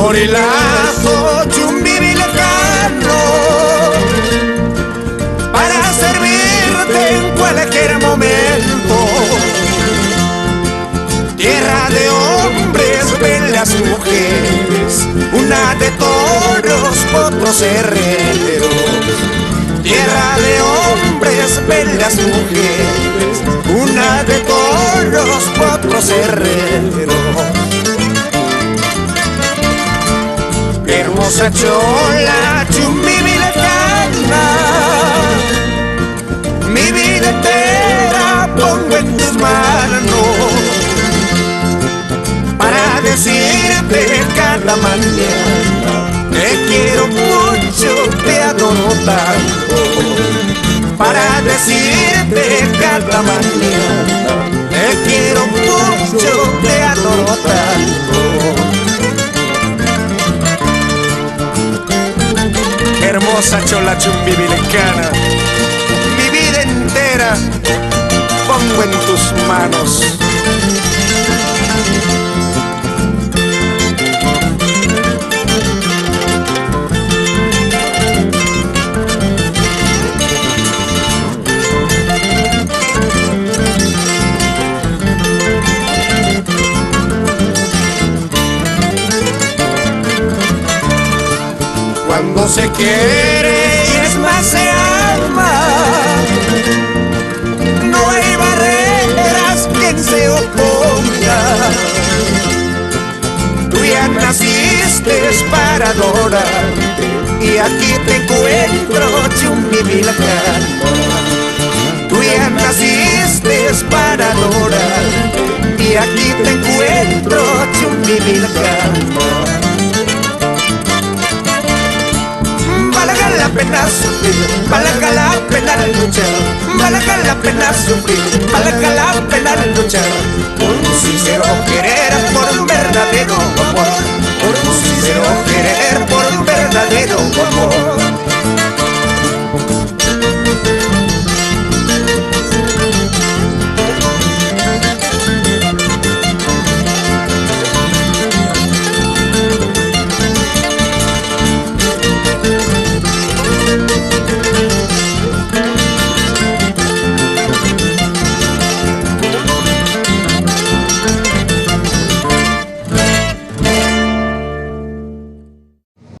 Morilazo, Chumbiví lejano, para servirte en cualquier momento. Tierra de hombres, bellas mujeres, una de toros, potros herreros. Tierra de hombres, bellas mujeres, una de toros, potros herreros. Hermosa chola, Chumbiví lejana, mi vida entera pongo en tus manos, para decirte cada mañana: te quiero mucho, te adoro tanto. Para decirte cada mañana: te quiero mucho, te adoro tanto. Hermosa chola Chumbiví lejana, mi vida entera pongo en tus manos. Cuando se quiere y es más se ama, no hay barreras quien se oponga. Tú ya naciste para adorarte y aquí te encuentro, Chumbiví lejana. Tú ya naciste para adorarte y aquí te encuentro, Chumbiví lejana. Valga la pena sufrir, valga la pena luchar, valga la pena sufrir,